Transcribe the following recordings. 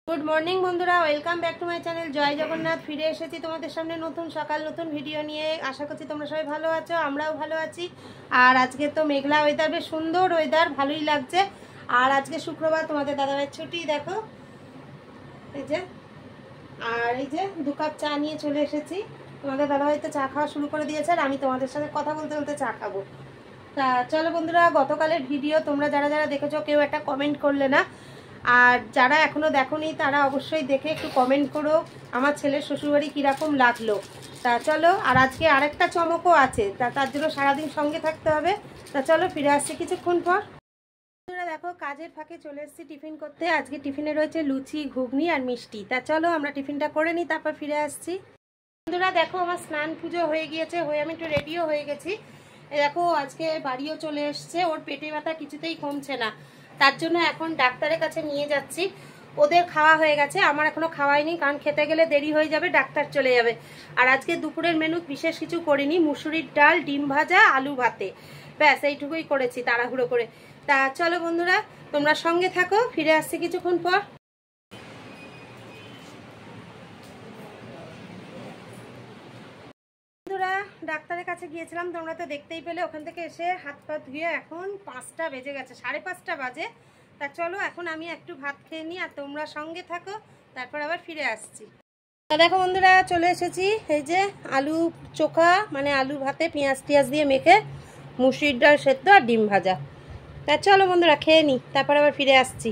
Good morning বন্ধুরা, welcome back to my channel Jai Jagannath. ফিরে এসেছি তোমাদের সামনে নতুন সকাল নতুন ভিডিও নিয়ে। আশা করছি তোমরা সবাই ভালো আছো, আমরাও ভালো আছি। আর আজকে তো মেঘলা ওয়েদার, বেশ সুন্দর ওয়েদার, ভালোই লাগছে। আর আজকে শুক্রবার, তোমাদের দাদাভাইয়ের ছুটি। দেখো এই যে, আর এই যে 2 কাপ চা নিয়ে চলে এসেছি। তোমাদের দাদাভাই তো চা খাওয়া শুরু করে দিয়েছে, আর আমি তোমাদের সাথে কথা বলতে বলতে চা খাবো। তা চলো বন্ধুরা, গতকালের ভিডিও তোমরা যারা যারা দেখেছো কেউ একটা কমেন্ট করলে না, আর যারা এখনো দেখোনি তারা অবশ্যই দেখে একটু কমেন্ট করো আমার ছেলের শ্বশুরবাড়ি কিরকম লাগলো। তা চলো, আর আজকে আরেকটা চমকও আছে, তার জন্য সারাদিন সঙ্গে থাকতে হবে। তা চলো ফিরে আসছি কিছুক্ষণ পর। বন্ধুরা দেখো, কাজের ফাঁকে চলে এসেছি টিফিন করতে। আজকে টিফিনে রয়েছে লুচি, ঘুগনি আর মিষ্টি। তা চলো আমরা টিফিনটা করে নিই, তারপর ফিরে আসছি। বন্ধুরা দেখো, আমার স্নান পুজো হয়ে গিয়েছে, হয়ে আমি একটু রেডিও হয়ে গেছি। দেখো আজকে বাড়িও চলে এসছে, ওর পেটে ব্যথা কিছুতেই কমছে না, তার জন্য এখন ডাক্তারের কাছে নিয়ে যাচ্ছি। ওদের খাওয়া হয়ে গেছে, আমার এখনো খাওয়াইনি, কারণ খেতে গেলে দেরি হয়ে যাবে, ডাক্তার চলে যাবে। আর আজকে দুপুরের মেনু বিশেষ কিছু করিনি, মুসুরির ডাল, ডিম ভাজা, আলু ভাতে, ব্যাস এইটুকুই করেছি তাড়াহুড়ো করে। তা চলো বন্ধুরা, তোমরা সঙ্গে থাকো, ফিরে আসছি কিছুক্ষণ পর। ডাক্তারের কাছে গিয়েছিলাম, তোমরা তো দেখতেই পেলে। ওখান থেকে এসে হাত পা ধুয়ে এখন 5টা বেজে গেছে, 5:30 বাজে। তা চলো এখন আমি একটু ভাত খেয়ে নিই, আর তোমরা সঙ্গে থাকো, তারপর আবার ফিরে আসছি। তা দেখো বন্ধুরা, চলে এসেছি। এই যে আলু চোখা, মানে আলু ভাতে পেঁয়াজ টিয়াজ দিয়ে মেখে, মুসুরির ডাল সেদ্ধ আর ডিম ভাজা। তা চলো বন্ধুরা খেয়ে নিই, তারপর আবার ফিরে আসছি।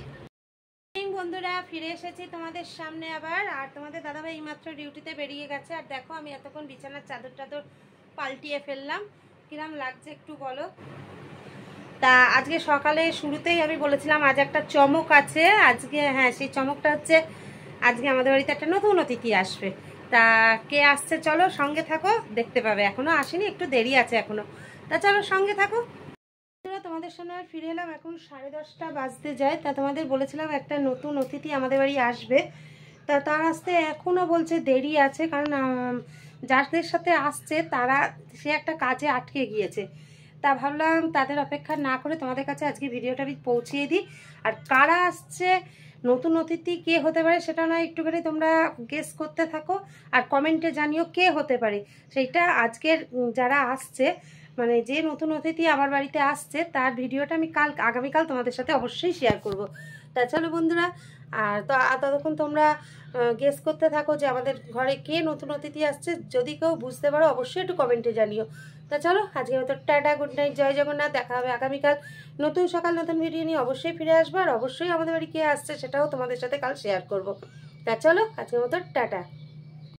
বন্ধুরা ফিরে এসেছি তোমাদের সামনে আবার। আর তোমাদের দাদাভাই এইমাত্র ডিউটিতে বেরিয়ে গেছে। আর দেখো আমি এতক্ষণ বিছানার চাদর টাদর পাল্টিয়ে ফেললাম। কিরম লাগছে একটু বলো। তা আজকে সকালে শুরুতেই আমি বলেছিলাম আজ একটা চমক আছে। আজকে হ্যাঁ, সেই চমকটা হচ্ছে আজকে আমাদের বাড়িতে একটা নতুন অতিথি আসবে। তা কে আসছে চলো সঙ্গে থাকো, দেখতে পাবে। এখনো আসেনি, একটু দেরি আছে এখনো। তা চলো সঙ্গে থাকো। তোমাদের সামনে আর ফিরে এলাম, এখন 10:30 বাজতে যায়। তা তোমাদের বলেছিলাম একটা নতুন অতিথি আমাদের বাড়ি আসবে। তা তার আসতে এখনও বলছে দেরি আছে, কারণ যাদের সাথে আসছে তারা সে একটা কাজে আটকে গিয়েছে। তা ভাবলাম তাদের অপেক্ষা না করে তোমাদের কাছে আজকে ভিডিওটা আমি পৌঁছিয়ে দিই। আর কারা আসছে, নতুন অতিথি কে হতে পারে সেটা নয়, একটুখানি তোমরা গেস করতে থাকো আর কমেন্টে জানিও কে হতে পারে। সেইটা আজকের যারা আসছে, মানে যে নতুন অতিথি আমার বাড়িতে আসছে, তার ভিডিওটা আমি আগামীকাল তোমাদের সাথে অবশ্যই শেয়ার করব। তা চলো বন্ধুরা, আর ততক্ষণ তোমরা গেস করতে থাকো যে আমাদের ঘরে কে নতুন অতিথি আসছে। যদি কেউ বুঝতে পারো অবশ্যই একটু কমেন্টে জানিও। তা চলো আজকে মতো টাটা, গুড নাইট, জয় জগন্নাথ। দেখা হবে আগামীকাল নতুন সকাল নতুন ভিডিও নিয়ে। অবশ্যই ফিরে আসবো, আর অবশ্যই আমাদের বাড়ি কে আসছে সেটাও তোমাদের সাথে কাল শেয়ার করব। তা চলো আজকের মতো টাটা।